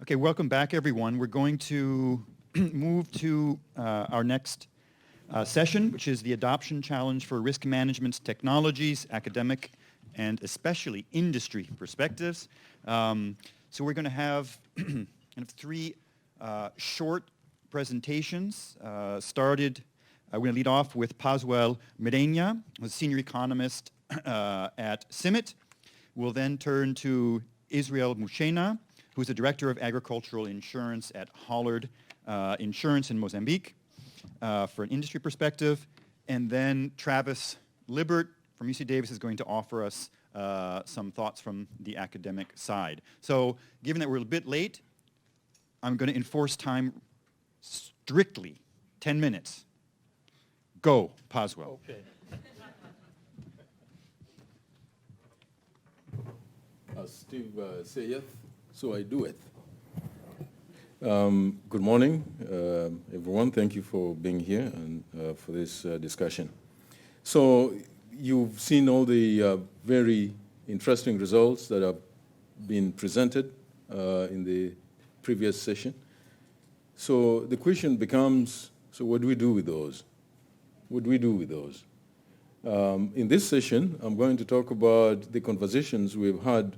Okay, welcome back, everyone. We're going to move to our next session, which is the Adoption Challenge for Risk Management Technologies, Academic, and especially Industry Perspectives. So we're going to have kind of three short presentations. We're going to lead off with Paswel Marenya, who's a senior economist at CIMMYT. We'll then turn to Israel Muchena, who's the Director of Agricultural Insurance at Hollard Insurance in Mozambique, for an industry perspective. And then Travis Lybbert from UC Davis is going to offer us some thoughts from the academic side. So given that we're a bit late, I'm going to enforce time strictly, 10 minutes. Go, Paswel. Okay. As Steve saith, so I do it. Good morning, everyone. Thank you for being here and for this discussion. So you've seen all the very interesting results that have been presented in the previous session. So the question becomes, so what do we do with those? What do we do with those? In this session, I'm going to talk about the conversations we've had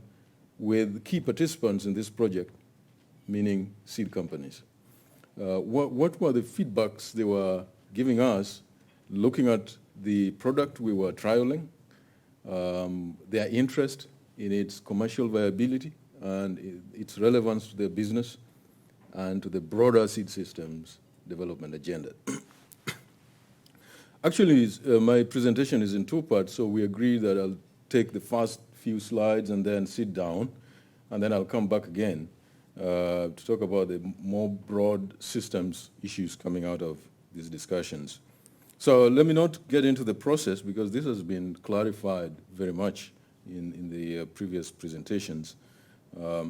with key participants in this project, meaning seed companies. What were the feedbacks they were giving us looking at the product we were trialing, their interest in its commercial viability and its relevance to their business and to the broader seed systems development agenda. Actually, my presentation is in two parts, so we agreed that I'll take the first few slides and then sit down, and then I'll come back again to talk about the more broad systems issues coming out of these discussions. So let me not get into the process because this has been clarified very much in the previous presentations,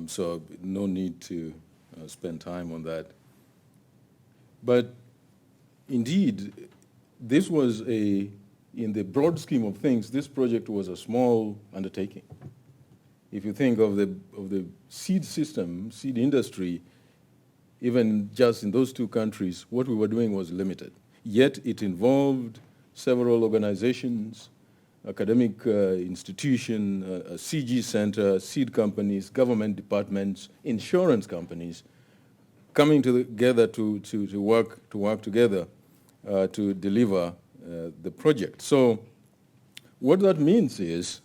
so no need to spend time on that. But indeed, this was in the broad scheme of things, this project was a small undertaking. If you think of the seed system, seed industry, even just in those two countries, what we were doing was limited. Yet it involved several organizations, academic institution, a CG center, seed companies, government departments, insurance companies, coming together to work together to deliver the project. So what that means is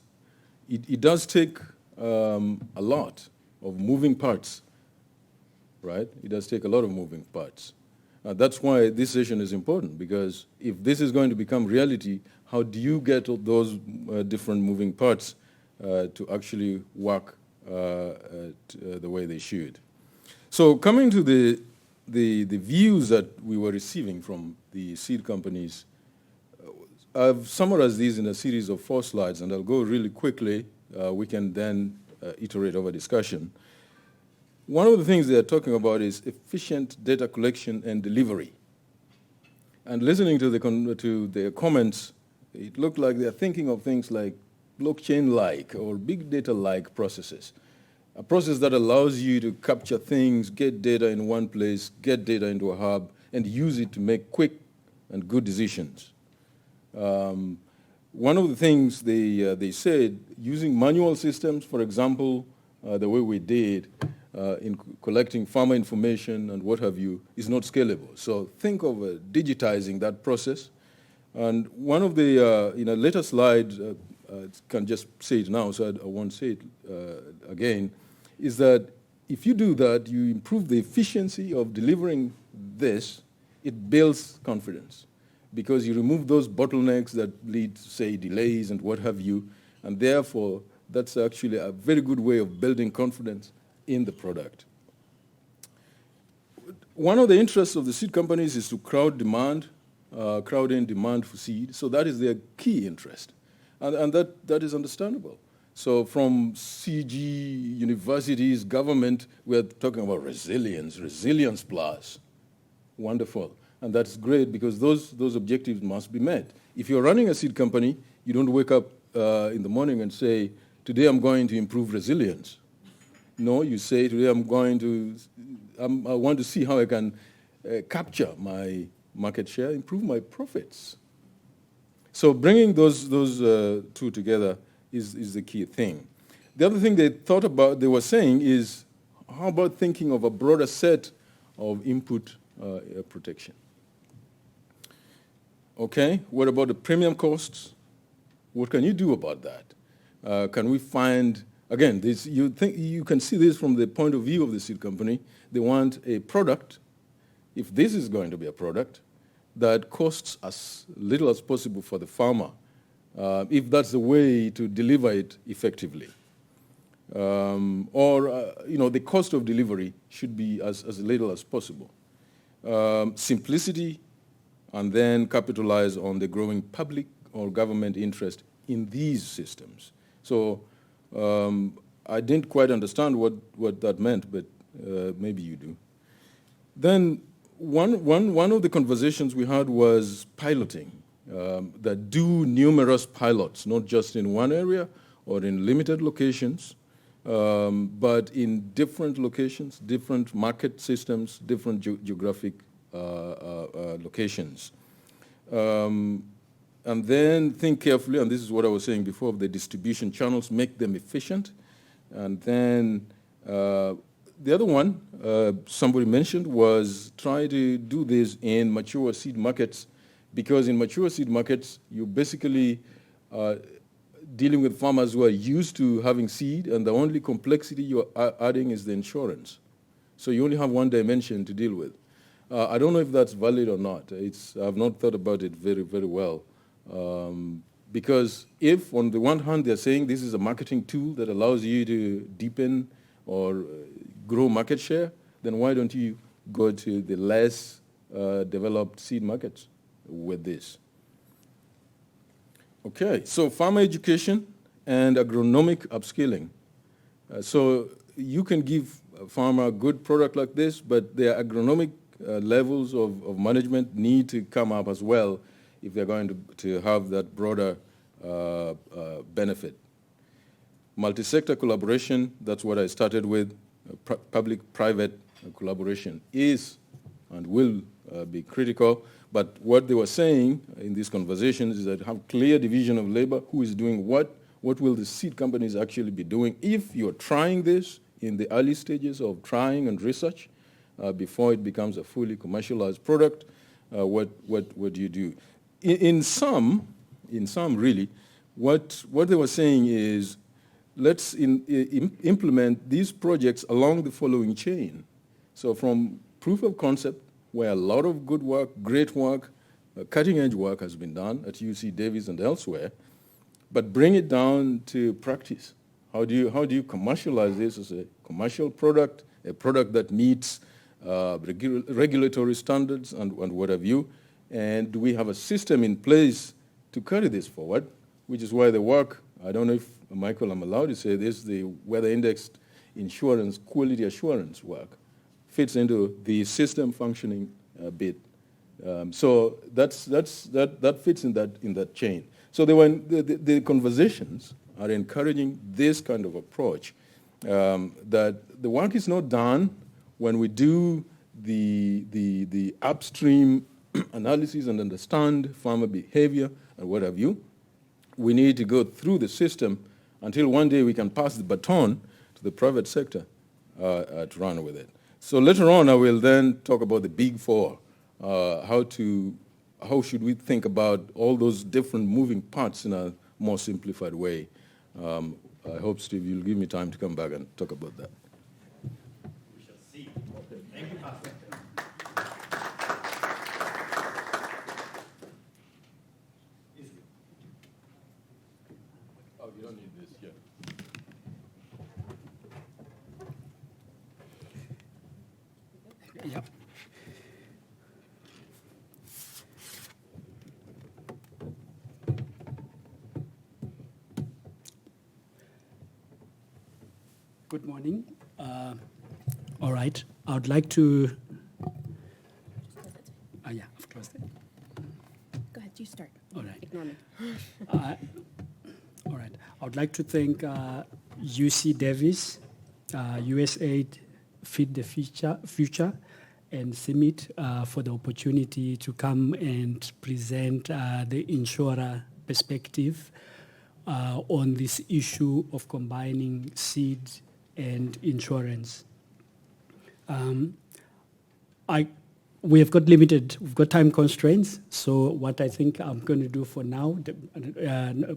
it does take a lot of moving parts, right? It does take a lot of moving parts. That's why this session is important, because if this is going to become reality, how do you get those different moving parts to actually work the way they should? So coming to the views that we were receiving from the seed companies, I've summarized these in a series of 4 slides, and I'll go really quickly. We can then iterate over discussion. One of the things they're talking about is efficient data collection and delivery. And listening to their comments, it looked like they're thinking of things like blockchain-like or big data-like processes. A process that allows you to capture things, get data in one place, get data into a hub, and use it to make quick and good decisions. One of the things they said, using manual systems, for example, the way we did in collecting farmer information and what have you, is not scalable. So think of digitizing that process. And one of the, in a later slide, can just say it now, so I won't say it again, is that if you do that, you improve the efficiency of delivering this, it builds confidence, because you remove those bottlenecks that lead to, say, delays and what have you, and therefore, that's actually a very good way of building confidence in the product. One of the interests of the seed companies is to crowd in demand for seed, so that is their key interest, and that is understandable. So from CG, universities, government, we're talking about resilience plus. Wonderful. And that's great because those objectives must be met. If you're running a seed company, you don't wake up in the morning and say, today I'm going to improve resilience. No, you say today I want to see how I can capture my market share, improve my profits. So bringing those two together is the key thing. The other thing they were saying is, how about thinking of a broader set of input protection? Okay, what about the premium costs? What can you do about that? Can we find, again, you can see this from the point of view of the seed company. They want a product, if this is going to be a product, that costs as little as possible for the farmer, if that's the way to deliver it effectively. The cost of delivery should be as little as possible. Simplicity, and then capitalize on the growing public or government interest in these systems. So I didn't quite understand what that meant, but maybe you do. Then one of the conversations we had was piloting, that do numerous pilots, not just in one area or in limited locations, but in different locations, different market systems, different geographic locations. And then think carefully, and this is what I was saying before, of the distribution channels, make them efficient. And then the other one somebody mentioned was try to do this in mature seed markets, because in mature seed markets, you basically dealing with farmers who are used to having seed, and the only complexity you're adding is the insurance. So you only have one dimension to deal with. I don't know if that's valid or not. I've not thought about it very, very well. Because if, on the one hand, they're saying this is a marketing tool that allows you to deepen or grow market share, then why don't you go to the less developed seed markets with this? Okay, so farmer education and agronomic upskilling. So you can give a farmer a good product like this, but their agronomic levels of management need to come up as well if they're going to have that broader benefit. Multi-sector collaboration, that's what I started with. Public-private collaboration is and will be critical. But what they were saying in these conversations is that have clear division of labor, who is doing what will the seed companies actually be doing. If you're trying this in the early stages of trying and research, before it becomes a fully commercialized product, what do you do? In some really, what they were saying is, let's implement these projects along the following chain. So from proof of concept, where a lot of good work, great work, cutting-edge work has been done at UC Davis and elsewhere, but bring it down to practice. How do you commercialize this as a commercial product, a product that meets regulatory standards and what have you? And do we have a system in place to carry this forward? Which is why the work, I don't know if, Michael, I'm allowed to say this, the weather-indexed insurance, quality assurance work fits into the system functioning bit. So that fits in that chain. So the conversations are encouraging this kind of approach, that the work is not done when we do the upstream analysis and understand farmer behavior and what have you. We need to go through the system until one day we can pass the baton to the private sector to run with it. So later on, I will then talk about the big four, how should we think about all those different moving parts in a more simplified way. I hope, Steve, you'll give me time to come back and talk about that. We shall see. Thank you, Pastor. Oh, you don't need this, yeah. Yep. Good morning. All right. I would like to. Yeah, I've closed it. Go ahead, you start. All right. Ignore me. All right. I would like to thank UC Davis USAID, Feed the Future, and CIMMYT for the opportunity to come and present the insurer perspective on this issue of combining seed and insurance. We've got time constraints, so what I think I'm going to do for now,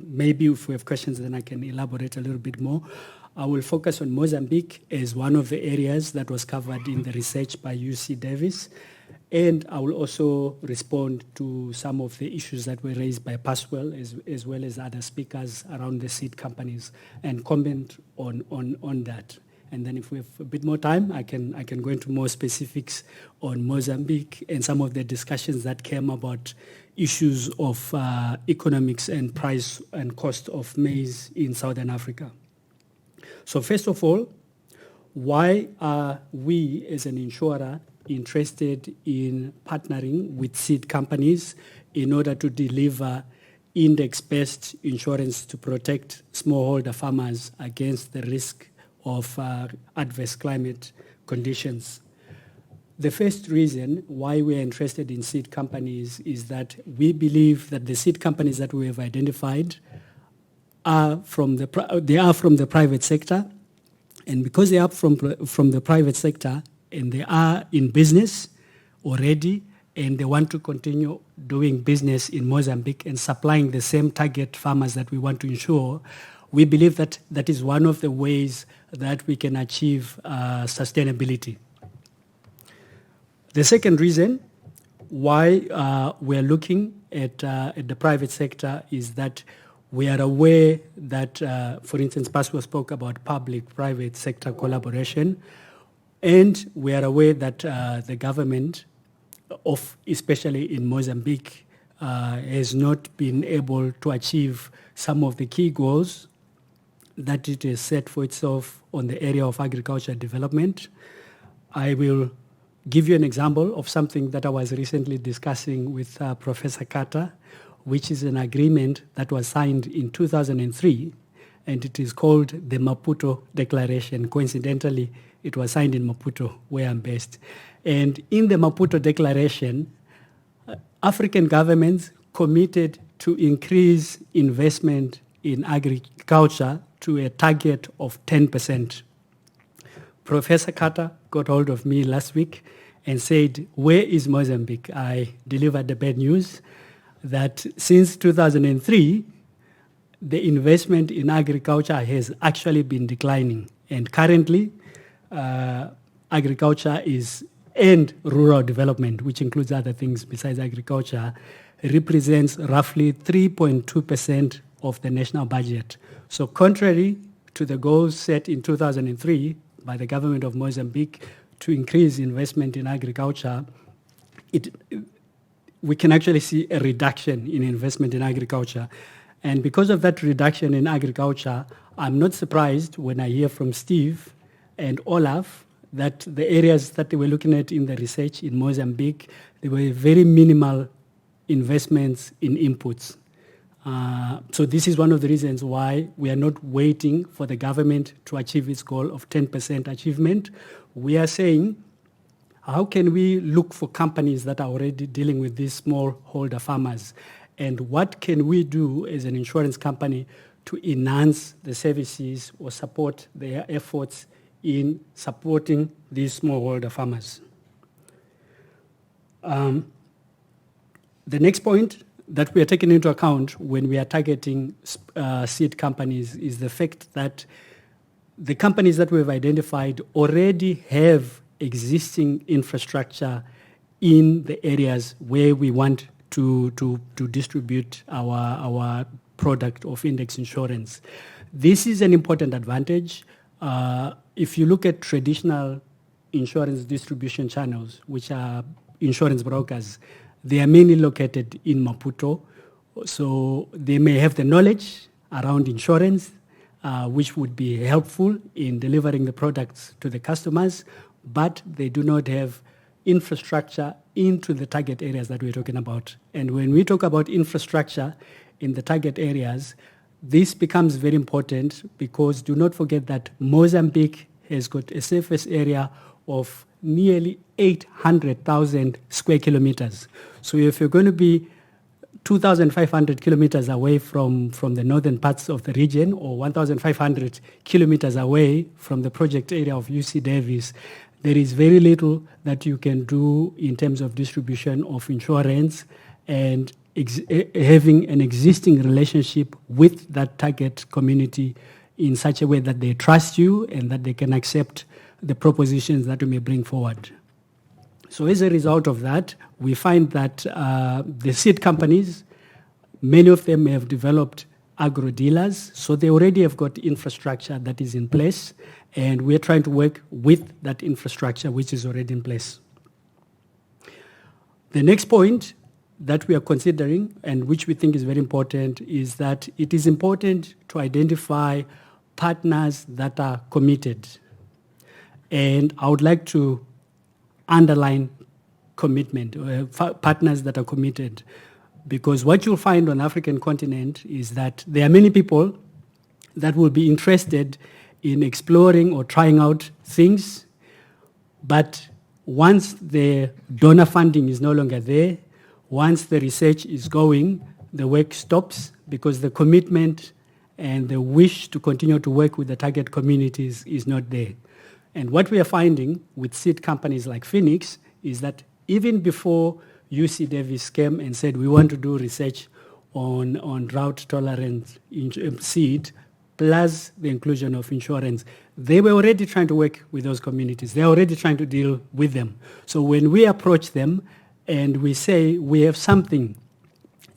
maybe if we have questions then I can elaborate a little bit more. I will focus on Mozambique as one of the areas that was covered in the research by UC Davis, and I will also respond to some of the issues that were raised by Paswel as well as other speakers around the seed companies and comment on that. And then if we have a bit more time, I can go into more specifics on Mozambique and some of the discussions that came about issues of economics and price and cost of maize in Southern Africa. So first of all, why are we as an insurer interested in partnering with seed companies in order to deliver index-based insurance to protect smallholder farmers against the risk of adverse climate conditions? The first reason why we are interested in seed companies is that we believe that the seed companies that we have identified are from the private sector, and because they are from the private sector and they are in business already and they want to continue doing business in Mozambique and supplying the same target farmers that we want to insure, we believe that that is one of the ways that we can achieve sustainability. The second reason why we're looking at the private sector is that we are aware that, for instance, Paswel spoke about public-private sector collaboration, and we are aware that the government, especially in Mozambique, has not been able to achieve some of the key goals that it has set for itself on the area of agriculture development. I will give you an example of something that I was recently discussing with Professor Carter, which is an agreement that was signed in 2003, and it is called the Maputo Declaration. Coincidentally, it was signed in Maputo, where I'm based. And in the Maputo Declaration, African governments committed to increase investment in agriculture to a target of 10%. Professor Carter got hold of me last week and said, where is Mozambique? I delivered the bad news that since 2003, the investment in agriculture has actually been declining. And currently, agriculture and rural development, which includes other things besides agriculture, represents roughly 3.2% of the national budget. So contrary to the goals set in 2003 by the government of Mozambique to increase investment in agriculture, we can actually see a reduction in investment in agriculture. And because of that reduction in agriculture, I'm not surprised when I hear from Steve and Olaf that the areas that they were looking at in the research in Mozambique, there were very minimal investments in inputs. So this is one of the reasons why we are not waiting for the government to achieve its goal of 10% achievement. We are saying, how can we look for companies that are already dealing with these smallholder farmers? And what can we do as an insurance company to enhance the services or support their efforts in supporting these smallholder farmers? The next point that we are taking into account when we are targeting seed companies is the fact that the companies that we've identified already have existing infrastructure in the areas where we want to distribute our product of index insurance. This is an important advantage. If you look at traditional insurance distribution channels, which are insurance brokers, they are mainly located in Maputo. So they may have the knowledge around insurance, which would be helpful in delivering the products to the customers, but they do not have infrastructure into the target areas that we're talking about. And when we talk about infrastructure in the target areas, this becomes very important because do not forget that Mozambique has got a surface area of nearly 800,000 square kilometers. So if you're going to be 2,500 kilometers away from the northern parts of the region, or 1,500 kilometers away from the project area of UC Davis, there is very little that you can do in terms of distribution of insurance and having an existing relationship with that target community in such a way that they trust you and that they can accept the propositions that you may bring forward. So as a result of that, we find that the seed companies, many of them have developed agro-dealers, so they already have got infrastructure that is in place, and we're trying to work with that infrastructure which is already in place. The next point that we are considering, and which we think is very important, is that it is important to identify partners that are committed. And I would like to underline commitment, partners that are committed, because what you'll find on the African continent is that there are many people that will be interested in exploring or trying out things, but once the donor funding is no longer there, once the research is going, the work stops because the commitment and the wish to continue to work with the target communities is not there. And what we are finding with seed companies like Phoenix is that even before UC Davis came and said, we want to do research on drought-tolerant seed, plus the inclusion of insurance, they were already trying to work with those communities. They're already trying to deal with them. So when we approach them and we say we have something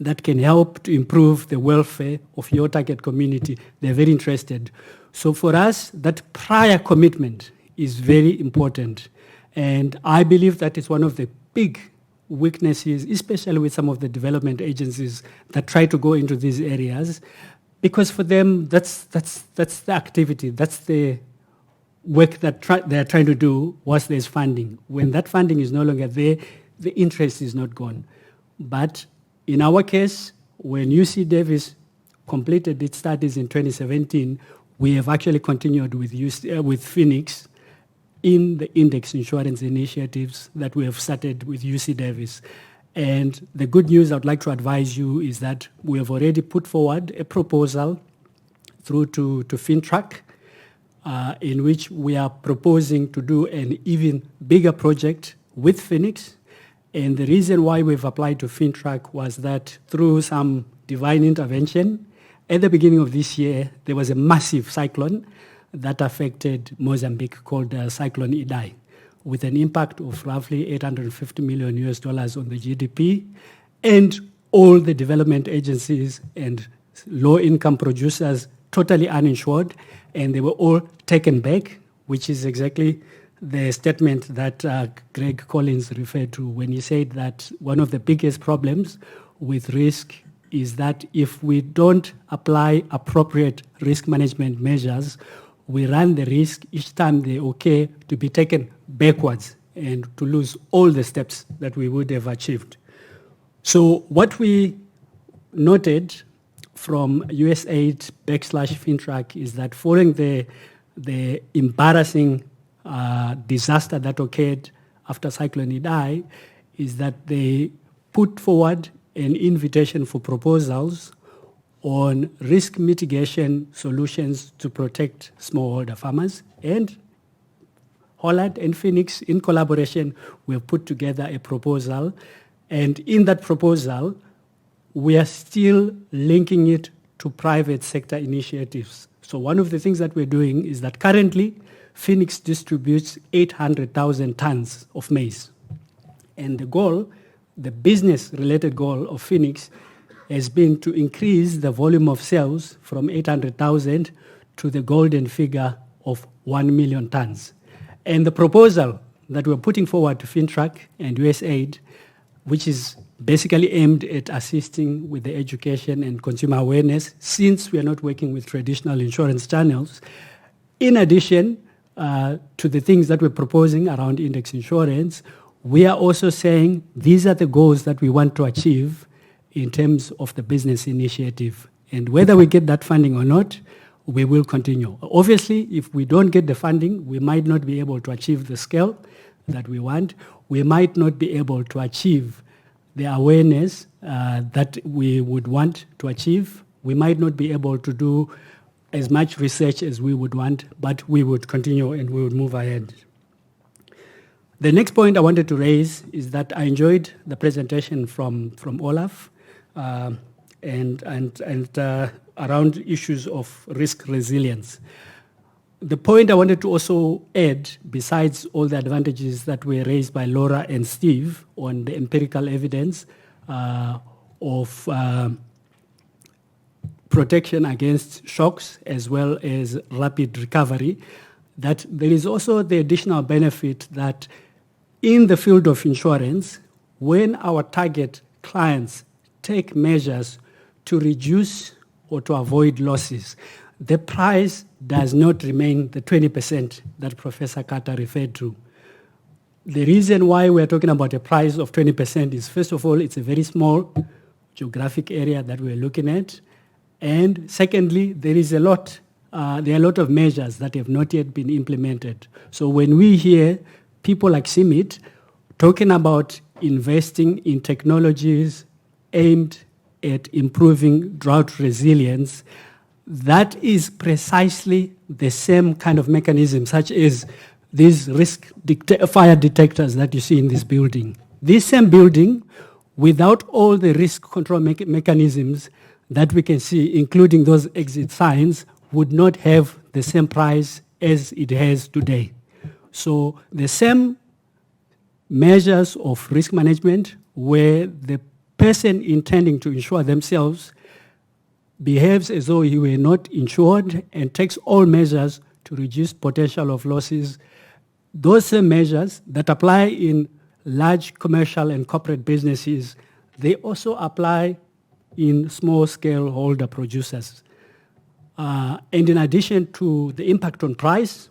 that can help to improve the welfare of your target community, they're very interested. So for us, that prior commitment is very important. And I believe that is one of the big weaknesses, especially with some of the development agencies that try to go into these areas, because for them, that's the activity, that's the work that they're trying to do once there's funding. When that funding is no longer there, the interest is not gone. But in our case, when UC Davis completed its studies in 2017, we have actually continued with Phoenix in the index insurance initiatives that we have started with UC Davis. And the good news I would like to advise you is that we have already put forward a proposal through to FinTrack in which we are proposing to do an even bigger project with Phoenix. And the reason why we've applied to FinTrack was that through some divine intervention, at the beginning of this year, there was a massive cyclone that affected Mozambique called Cyclone Idai, with an impact of roughly $850 million on the GDP, and all the development agencies and low-income producers totally uninsured, and they were all taken back, which is exactly the statement that Greg Collins referred to when he said that one of the biggest problems with risk is that if we don't apply appropriate risk management measures, we run the risk each time they occur to be taken backwards and to lose all the steps that we would have achieved. So what we noted from USAID /FinTrack is that following the embarrassing disaster that occurred after Cyclone Idai, is that they put forward an invitation for proposals on risk mitigation solutions to protect smallholder farmers. And Hollard and Phoenix, in collaboration, we have put together a proposal. And in that proposal, we are still linking it to private sector initiatives. So one of the things that we're doing is that currently, Phoenix distributes 800,000 tons of maize. And the goal, the business-related goal of Phoenix, has been to increase the volume of sales from 800,000 to the golden figure of 1 million tons. And the proposal that we're putting forward to FinTrack and USAID, which is basically aimed at assisting with the education and consumer awareness, since we are not working with traditional insurance channels, in addition to the things that we're proposing around index insurance, we are also saying these are the goals that we want to achieve in terms of the business initiative. And whether we get that funding or not, we will continue. Obviously, if we don't get the funding, we might not be able to achieve the scale that we want. We might not be able to achieve the awareness that we would want to achieve. We might not be able to do as much research as we would want, but we would continue and we would move ahead. The next point I wanted to raise is that I enjoyed the presentation from Olaf and around issues of risk resilience. The point I wanted to also add, besides all the advantages that were raised by Laura and Steve on the empirical evidence of protection against shocks as well as rapid recovery, that there is also the additional benefit that in the field of insurance, when our target clients take measures to reduce or to avoid losses, the price does not remain the 20% that Professor Carter referred to. The reason why we're talking about a price of 20% is, first of all, it's a very small geographic area that we're looking at. And secondly, there are a lot of measures that have not yet been implemented. So when we hear people like CIMMYT talking about investing in technologies aimed at improving drought resilience, that is precisely the same kind of mechanism, such as these fire detectors that you see in this building. This same building, without all the risk control mechanisms that we can see, including those exit signs, would not have the same price as it has today. So the same measures of risk management where the person intending to insure themselves behaves as though he were not insured and takes all measures to reduce potential of losses. Those same measures that apply in large commercial and corporate businesses, they also apply in small-scale holder producers. And in addition to the impact on price,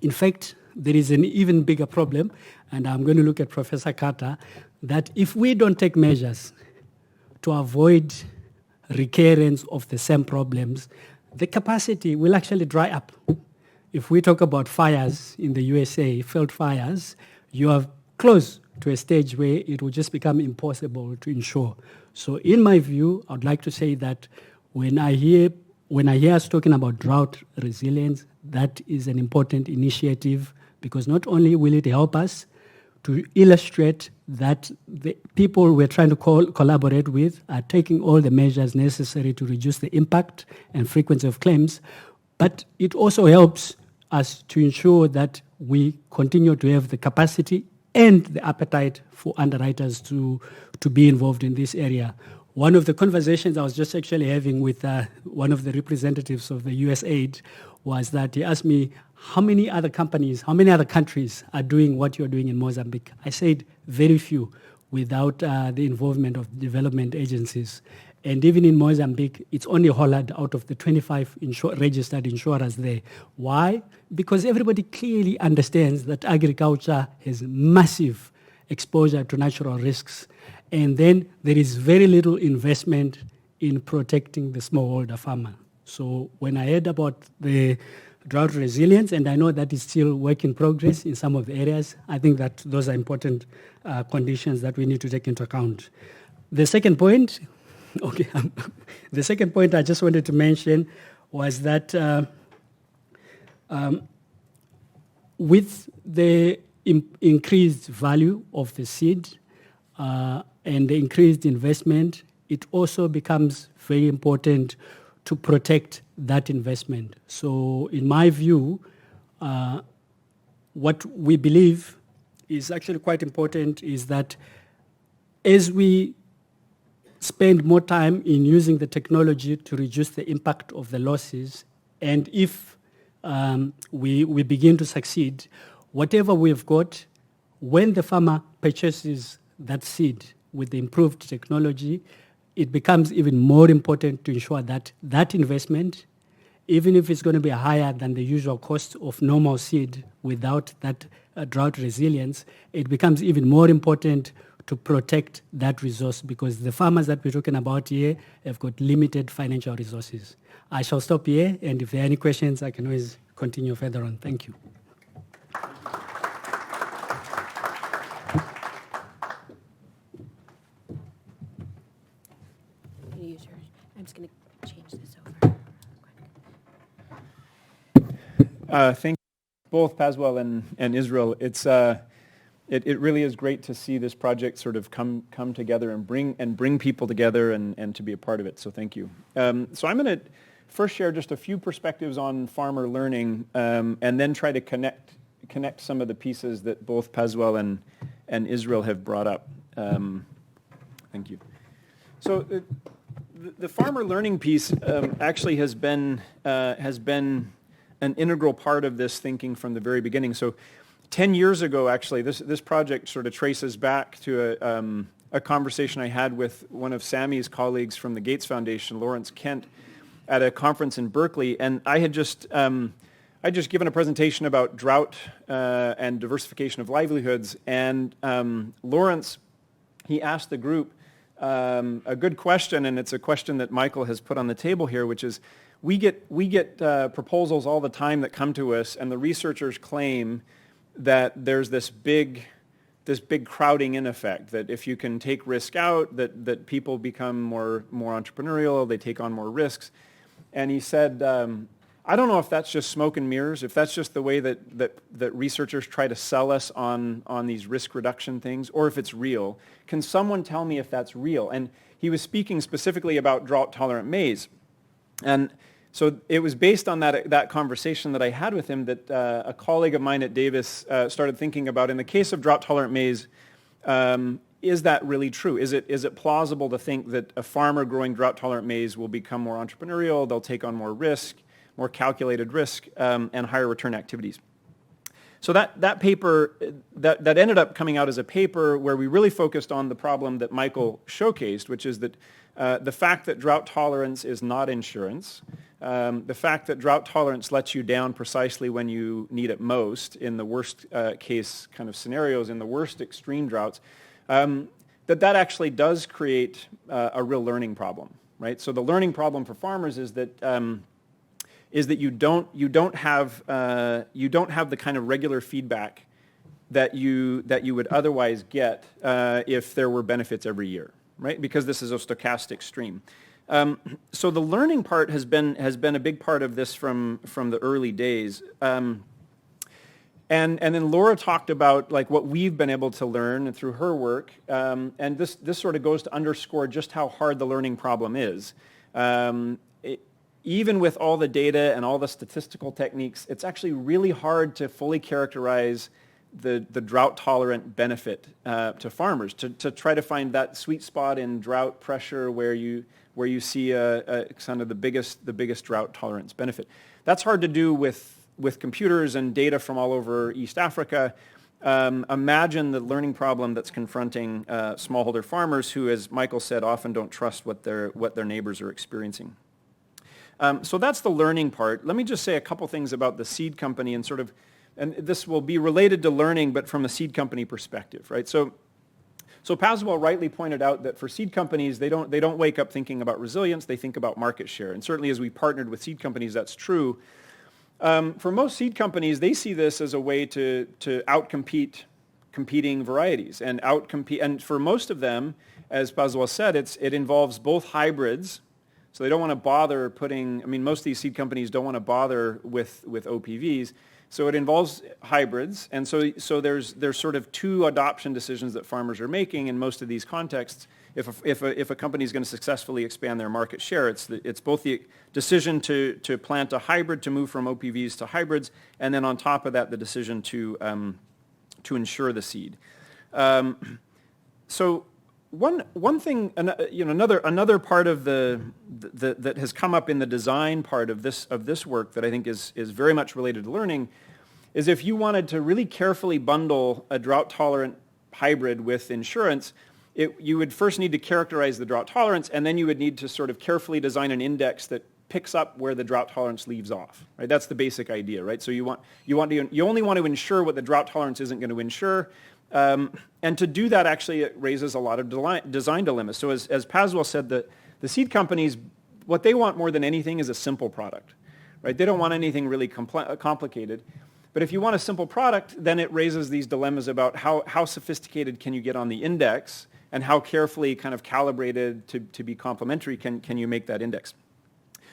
in fact, there is an even bigger problem, and I'm going to look at Professor Carter, that if we don't take measures to avoid recurrence of the same problems, the capacity will actually dry up. If we talk about fires in the USA, field fires, you are close to a stage where it will just become impossible to insure. So in my view, I'd like to say that when I hear us talking about drought resilience, that is an important initiative, because not only will it help us to illustrate that the people we're trying to collaborate with are taking all the measures necessary to reduce the impact and frequency of claims, but it also helps us to ensure that we continue to have the capacity and the appetite for underwriters to be involved in this area. One of the conversations I was just actually having with one of the representatives of the USAID was that he asked me, how many other countries are doing what you're doing in Mozambique? I said, very few, without the involvement of development agencies. And even in Mozambique, it's only Hollard out of the 25 registered insurers there. Why? Because everybody clearly understands that agriculture has massive exposure to natural risks. And then there is very little investment in protecting the smallholder farmer. So when I heard about the drought resilience, and I know that is still work in progress in some of the areas, I think that those are important conditions that we need to take into account. The second point, the second point I just wanted to mention was that with the increased value of the seed and the increased investment, it also becomes very important to protect that investment. So in my view, what we believe is actually quite important is that as we spend more time in using the technology to reduce the impact of the losses, and if we begin to succeed, whatever we've got, when the farmer purchases that seed with the improved technology, it becomes even more important to ensure that that investment, even if it's going to be higher than the usual cost of normal seed without that drought resilience, it becomes even more important to protect that resource, because the farmers that we're talking about here have got limited financial resources. I shall stop here, and if there are any questions, I can always continue further on. Thank you. I'm just going to change this over. Thank you both, Paswel and Israel. It really is great to see this project sort of come together and bring people together and to be a part of it. So thank you. So I'm going to first share just a few perspectives on farmer learning, and then try to connect some of the pieces that both Paswel and Israel have brought up. Thank you. So the farmer learning piece actually has been an integral part of this thinking from the very beginning. So 10 years ago, actually, this project sort of traces back to a conversation I had with one of Sammy's colleagues from the Gates Foundation, Lawrence Kent, at a conference in Berkeley. And I had just given a presentation about drought and diversification of livelihoods. And Lawrence, he asked the group a good question, and it's a question that Michael has put on the table here, which is, we get proposals all the time that come to us, and the researchers claim that there's this big crowding in effect, that if you can take risk out, that people become more entrepreneurial, they take on more risks. And he said, I don't know if that's just smoke and mirrors, if that's just the way that researchers try to sell us on these risk reduction things, or if it's real. Can someone tell me if that's real? And he was speaking specifically about drought-tolerant maize. And so it was based on that conversation that I had with him that a colleague of mine at Davis started thinking about, in the case of drought-tolerant maize, is that really true? Is it plausible to think that a farmer growing drought-tolerant maize will become more entrepreneurial, they'll take on more risk, more calculated risk, and higher return activities? So that paper, that ended up coming out as a paper where we really focused on the problem that Michael showcased, which is that the fact that drought tolerance is not insurance, the fact that drought tolerance lets you down precisely when you need it most, in the worst case kind of scenarios, in the worst extreme droughts, that actually does create a real learning problem, right? So the learning problem for farmers is that you don't have the kind of regular feedback that you would otherwise get if there were benefits every year, right? Because this is a stochastic stream. So the learning part has been a big part of this from the early days. And then Laura talked about like what we've been able to learn through her work, and this sort of goes to underscore just how hard the learning problem is. Even with all the data and all the statistical techniques, it's actually really hard to fully characterize the drought-tolerant benefit to farmers, to try to find that sweet spot in drought pressure where you see a kind of the biggest drought tolerance benefit. That's hard to do with computers and data from all over East Africa. Imagine the learning problem that's confronting smallholder farmers who, as Michael said, often don't trust what their neighbors are experiencing. So that's the learning part. Let me just say a couple things about the seed company and this will be related to learning, but from a seed company perspective, right? So Paswel rightly pointed out that for seed companies, they don't wake up thinking about resilience, they think about market share. And certainly as we partnered with seed companies, that's true. For most seed companies, they see this as a way to outcompete competing varieties and outcompete. And for most of them, as Paswel said, it involves both hybrids. So they don't want to bother most of these seed companies don't want to bother with OPVs. So it involves hybrids. And so there's sort of two adoption decisions that farmers are making in most of these contexts. If a company is going to successfully expand their market share, it's both the decision to plant a hybrid, to move from OPVs to hybrids, and then on top of that, the decision to insure the seed. So one thing, another part of that has come up in the design part of this work that I think is very much related to learning is if you wanted to really carefully bundle a drought-tolerant hybrid with insurance, you would first need to characterize the drought tolerance, and then you would need to sort of carefully design an index picks up where the drought tolerance leaves off, right? That's the basic idea, right? So you only want to ensure what the drought tolerance isn't going to ensure. And to do that, actually, it raises a lot of design dilemmas. So as Paswel said, the seed companies, what they want more than anything is a simple product, right? They don't want anything really complicated. But if you want a simple product, then it raises these dilemmas about how sophisticated can you get on the index and how carefully kind of calibrated to be complementary can you make that index.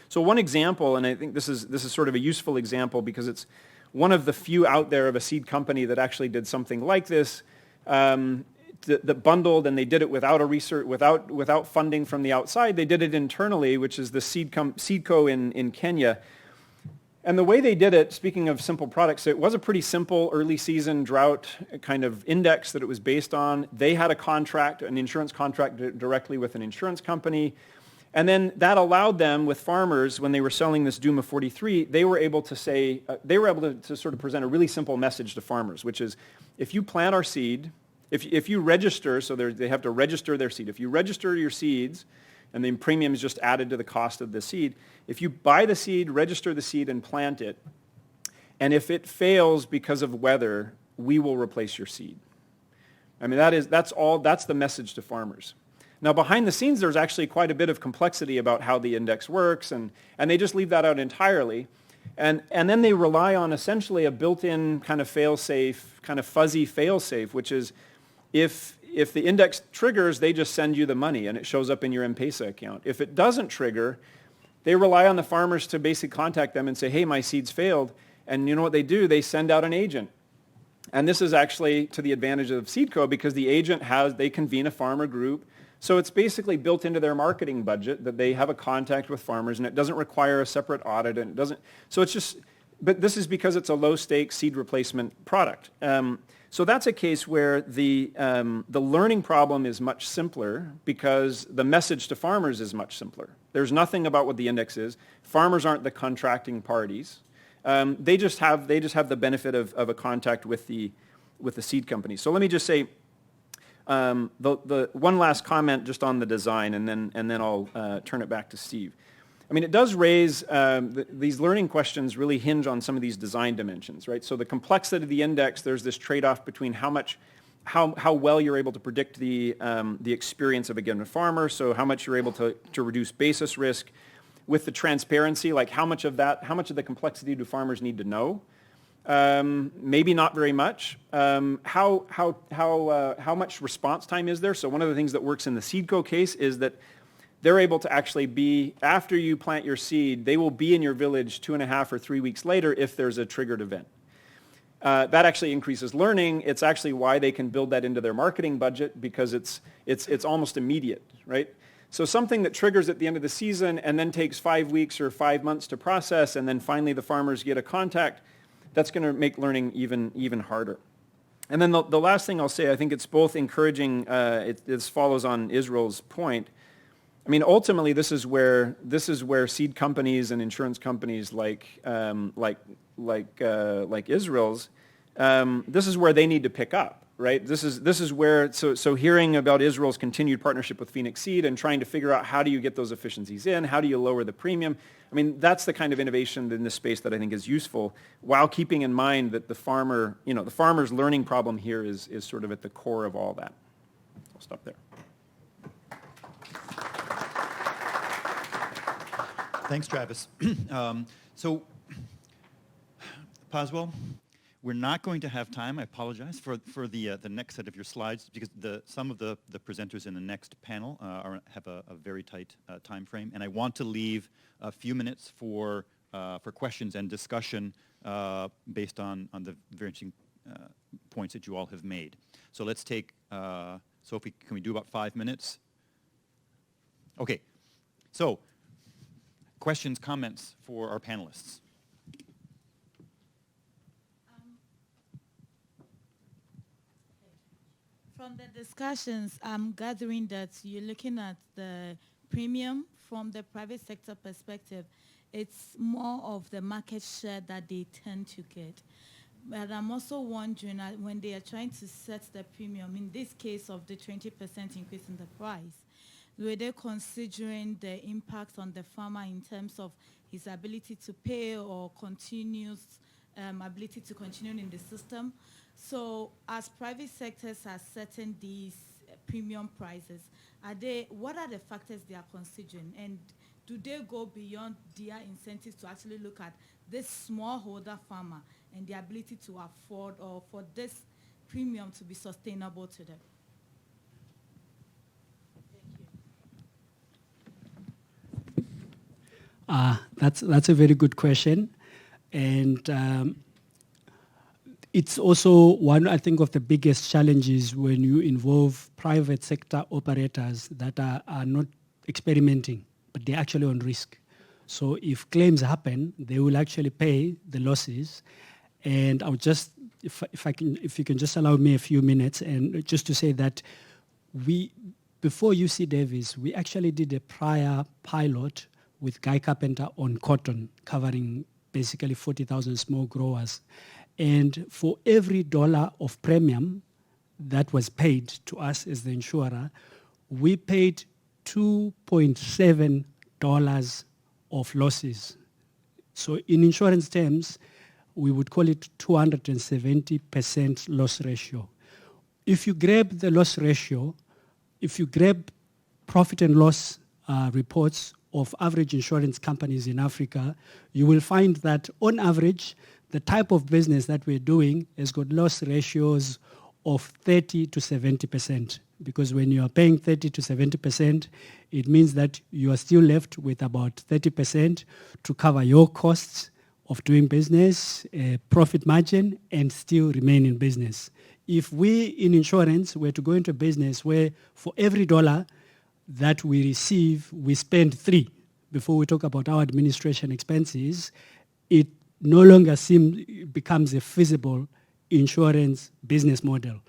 So one example, and I think this is sort of a useful example because it's one of the few out there of a seed company that actually did something like this, that bundled, and they did it without without funding from the outside. They did it internally, which is the Seedco in Kenya. And the way they did it, speaking of simple products, it was a pretty simple early season drought kind of index that it was based on. They had a contract, an insurance contract directly with an insurance company. And then that allowed them, with farmers, when they were selling this Duma 43, they were able to say, to sort of present a really simple message to farmers, which is, if you plant our seed, if you register, so they have to register their seed. If you register your seeds, and then premium is just added to the cost of the seed, if you buy the seed, register the seed, and plant it, and if it fails because of weather, we will replace your seed. I mean, that's the message to farmers. Now, behind the scenes, there's actually quite a bit of complexity about how the index works, and they just leave that out entirely. And then they rely on essentially a built-in kind of fail-safe, kind of fuzzy fail-safe, which is if the index triggers, they just send you the money, and it shows up in your M-Pesa account. If it doesn't trigger, they rely on the farmers to basically contact them and say, hey, my seed's failed. And you know what they do? They send out an agent. And this is actually to the advantage of Seedco because the agent they convene a farmer group. So it's basically built into their marketing budget that they have a contact with farmers, and it doesn't require a separate audit, and it doesn't. So it's just, but this is because it's a low-stakes seed replacement product. So that's a case where the learning problem is much simpler because the message to farmers is much simpler. There's nothing about what the index is. Farmers aren't the contracting parties. They just have the benefit of a contact with the seed company. So let me just say. The one last comment just on the design, and then I'll turn it back to Steve. I mean, it does raise these learning questions really hinge on some of these design dimensions, right? So the complexity of the index, there's this trade-off between how well you're able to predict the experience of a given farmer, so how much you're able to reduce basis risk, with the transparency, like how much of the complexity do farmers need to know? Maybe not very much. How much response time is there? So one of the things that works in the Seedco case is that they're able to actually be, after you plant your seed, they will be in your village 2.5 or 3 weeks later if there's a triggered event. That actually increases learning. It's actually why they can build that into their marketing budget because it's almost immediate, right? So something that triggers at the end of the season and then takes 5 weeks or 5 months to process, and then finally the farmers get a contact, that's going to make learning even harder. And then the last thing I'll say, I think it's both encouraging, this follows on Israel's point. I mean, ultimately, this is where seed companies and insurance companies like Israel's, this is where they need to pick up, right? This is where, so hearing about Israel's continued partnership with Phoenix Seed and trying to figure out how do you get those efficiencies in, how do you lower the premium, I mean, that's the kind of innovation in this space that I think is useful, while keeping in mind that the farmer's learning problem here is sort of at the core of all that. I'll stop there. Thanks, Travis. So, Paswel, we're not going to have time, I apologize, for the next set of your slides because some of the presenters in the next panel have a very tight time frame, and I want to leave a few minutes for questions and discussion based on the very interesting points that you all have made. So let's take, Sophie, can we do about 5 minutes? Okay, so questions, comments for our panelists? From the discussions, I'm gathering that you're looking at the premium from the private sector perspective. It's more of the market share that they tend to get. But I'm also wondering when they are trying to set the premium, in this case of the 20% increase in the price, were they considering the impact on the farmer in terms of his ability to pay or ability to continue in the system? So as private sectors are setting these premium prices, what are the factors they are considering? And do they go beyond their incentives to actually look at this smallholder farmer and the ability to afford or for this premium to be sustainable to them? That's a very good question. And it's also one, I think, of the biggest challenges when you involve private sector operators that are not experimenting, but they're actually on risk. So if claims happen, they will actually pay the losses. And I'll just, if you can just allow me a few minutes, and just to say that before UC Davis, we actually did a prior pilot with Guy Carpenter on cotton, covering basically 40,000 small growers. And for every dollar of premium that was paid to us as the insurer, we paid $2.7 of losses. So in insurance terms, we would call it 270% loss ratio. If you grab the loss ratio, if you grab profit and loss reports of average insurance companies in Africa, you will find that on average, the type of business that we're doing has got loss ratios of 30 to 70%. Because when you are paying 30 to 70%, it means that you are still left with about 30% to cover your costs of doing business, profit margin, and still remain in business. If we in insurance were to go into a business where for every dollar that we receive, we spend 3 before we talk about our administration expenses, it no longer becomes a feasible insurance business model.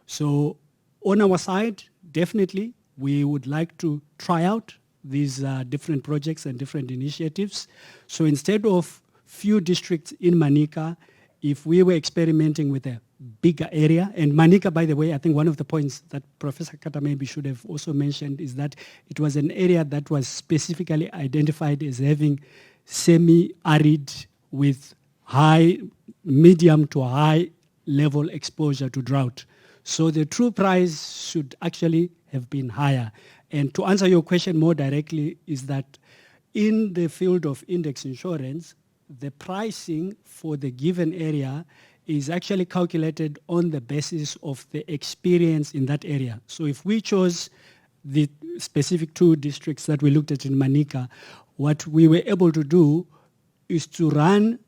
So on our side, definitely, we would like to try out these different projects and different initiatives. So instead of few districts in Manica, if we were experimenting with a bigger area, and Manica, by the way, I think one of the points that Professor Kata maybe should have also mentioned is that it was an area that was specifically identified as having semi-arid with medium to high level exposure to drought. So the true price should actually have been higher. And to answer your question more directly is that in the field of index insurance, the pricing for the given area is actually calculated on the basis of the experience in that area. So if we chose the specific 2 districts that we looked at in Manica, what we were able to do is to run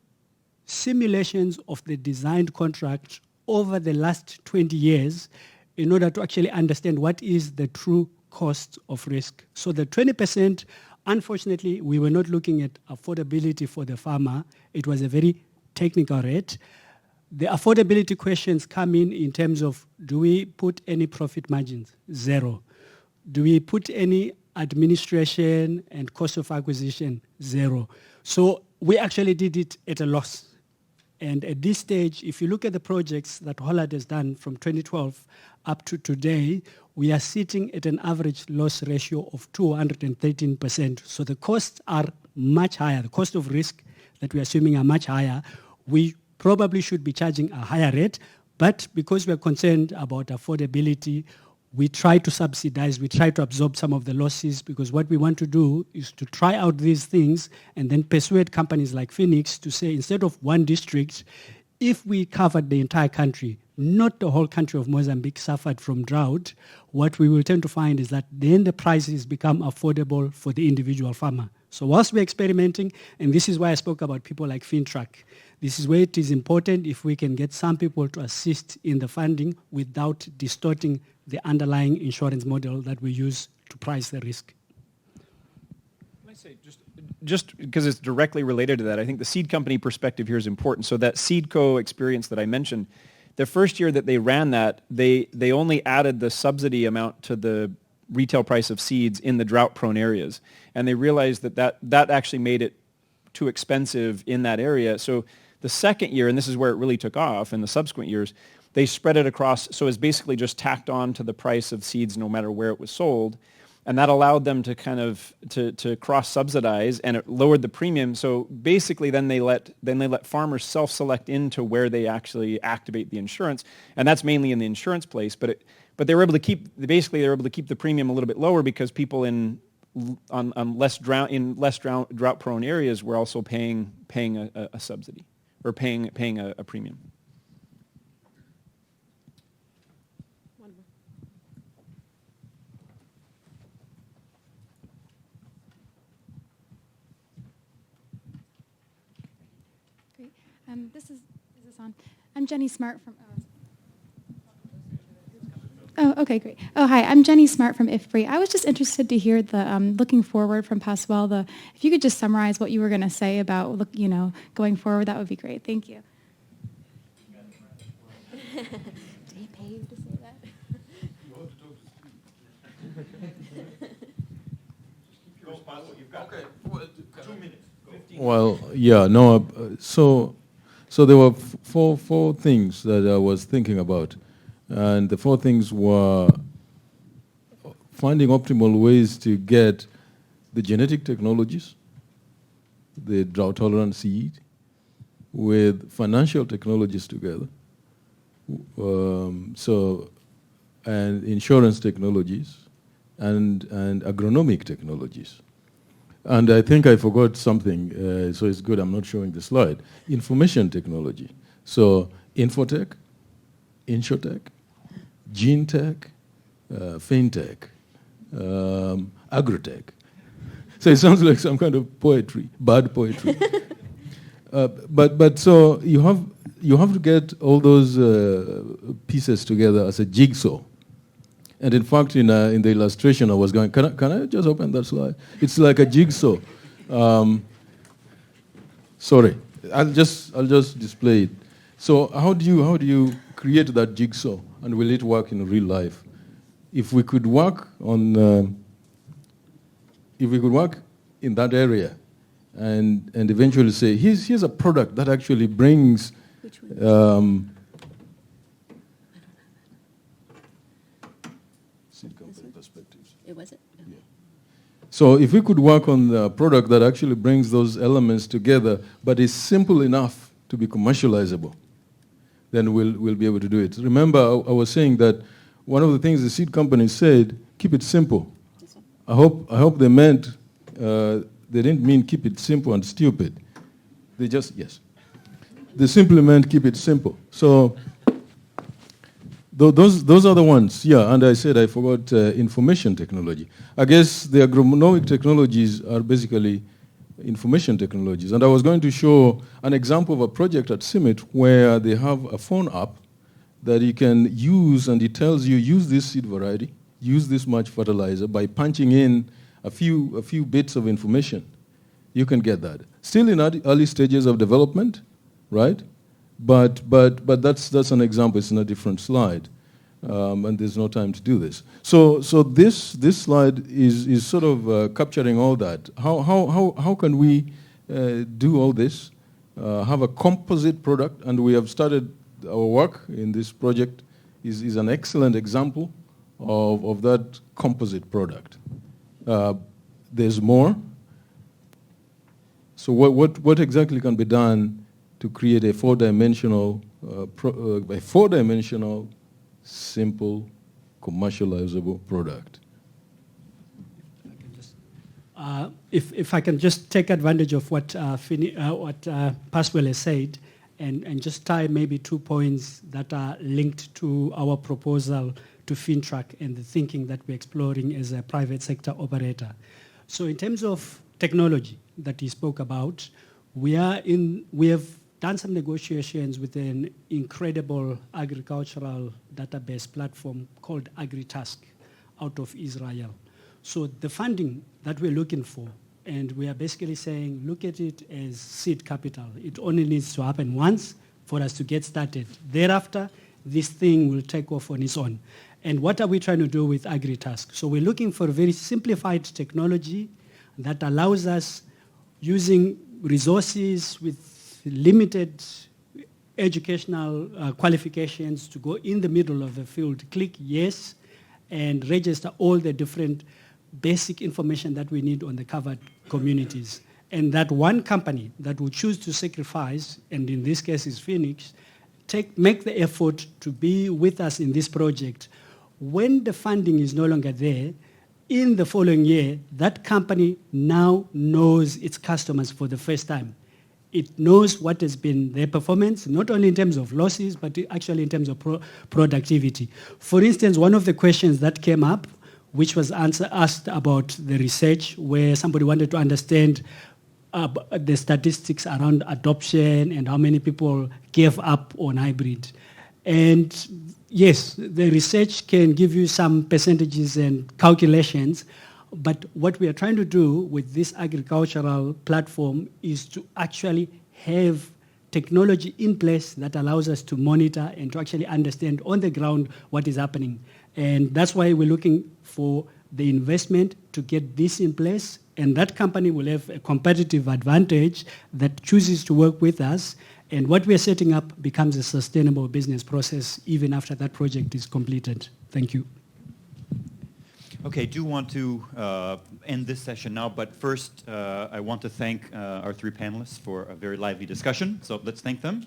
simulations of the designed contract over the last 20 years in order to actually understand what is the true cost of risk. So the 20%, unfortunately, we were not looking at affordability for the farmer. It was a very technical rate. The affordability questions come in terms of, do we put any profit margins? 0. Do we put any administration and cost of acquisition? 0. So we actually did it at a loss. And at this stage, if you look at the projects that Hollard has done from 2012 up to today, we are sitting at an average loss ratio of 213%. So the costs are much higher. The cost of risk that we're assuming are much higher. We probably should be charging a higher rate, but because we're concerned about affordability, we try to subsidize, we try to absorb some of the losses, because what we want to do is to try out these things and then persuade companies like Phoenix to say, instead of one district, if we covered the entire country, not the whole country of Mozambique suffered from drought, what we will tend to find is that then the prices become affordable for the individual farmer. So whilst we're experimenting, and this is why I spoke about people like FinTrack, this is where it is important if we can get some people to assist in the funding without distorting the underlying insurance model that we use to price the risk. Can I say, just because it's directly related to that, I think the seed company perspective here is important. So that SeedCo experience that I mentioned, the first year that they ran that, they only added the subsidy amount to the retail price of seeds in the drought-prone areas. And they realized that actually made it too expensive in that area. So the second year, and this is where it really took off in the subsequent years, they spread it across, so it's basically just tacked on to the price of seeds no matter where it was sold. And that allowed them to kind of to cross-subsidize, and it lowered the premium. So basically, then they let farmers self-select into where they actually activate the insurance, and that's mainly in the insurance place. But they were able to keep the premium a little bit lower because people in less drought-prone areas were also paying a subsidy or paying a premium. Is this on? I'm Jenny Smart from. Oh, okay, great. Oh, hi. I'm Jenny Smart from IFPRI. I was just interested to hear the looking forward from Paswel. If you could just summarize what you were going to say about going forward, that would be great. Thank you. Did he pay you to say that? Well, yeah, no. So there were four things that I was thinking about, and the four things were finding optimal ways to get the genetic technologies, the drought-tolerant seed, with financial technologies together, and insurance technologies, and agronomic technologies. And I think I forgot something, so it's good I'm not showing the slide. Information technology. So infotech, insurtech, gene tech, fintech, agrotech. So it sounds like some kind of poetry, bad poetry. But so you have to get all those pieces together as a jigsaw. And in fact, in the illustration I was going, can I just open that slide? It's like a jigsaw. Sorry, I'll just display it. So how do you create that jigsaw, and will it work in real life? If we could work on, if we could work in that area, and eventually say, here's a product that actually brings. Was it? Yeah. So if we could work on the product that actually brings those elements together, but is simple enough to be commercializable, then we'll be able to do it. Remember, I was saying that one of the things the seed company said, keep it simple. I hope they meant, they didn't mean keep it simple and stupid. They just, yes. They simply meant keep it simple. So those are the ones, yeah, and I said I forgot information technology. I guess the agronomic technologies are basically information technologies. And I was going to show an example of a project at CIMMYT where they have a phone app that you can use, and it tells you, use this seed variety, use this much fertilizer. By punching in a few bits of information, you can get that. Still in early stages of development, right? But that's an example. It's in a different slide, and there's no time to do this. So this slide is sort of capturing all that. How can we do all this? Have a composite product, and we have started our work in this project. Is an excellent example of that composite product. There's more. So what exactly can be done to create a four-dimensional, simple, commercializable product? If I can just take advantage of what Paswel has said, and just tie maybe 2 points that are linked to our proposal to FinTrack and the thinking that we're exploring as a private sector operator. So in terms of technology that he spoke about, we have done some negotiations with an incredible agricultural database platform called AgriTask out of Israel. So the funding that we're looking for, and we are basically saying, look at it as seed capital. It only needs to happen once for us to get started. Thereafter, this thing will take off on its own. And what are we trying to do with AgriTask? So we're looking for a very simplified technology that allows us, using resources with limited educational qualifications, to go in the middle of the field, click yes, and register all the different basic information that we need on the covered communities. And that one company that will choose to sacrifice, and in this case is Phoenix, make the effort to be with us in this project. When the funding is no longer there, in the following year, that company now knows its customers for the first time. It knows what has been their performance, not only in terms of losses, but actually in terms of productivity. For instance, one of the questions that came up, which was asked about the research, where somebody wanted to understand the statistics around adoption and how many people gave up on hybrid. And yes, the research can give you some percentages and calculations, but what we are trying to do with this agricultural platform is to actually have technology in place that allows us to monitor and to actually understand on the ground what is happening. And that's why we're looking for the investment to get this in place, and that company will have a competitive advantage that chooses to work with us, and what we're setting up becomes a sustainable business process even after that project is completed. Thank you. Okay, I do want to end this session now, but first I want to thank our three panelists for a very lively discussion, so let's thank them.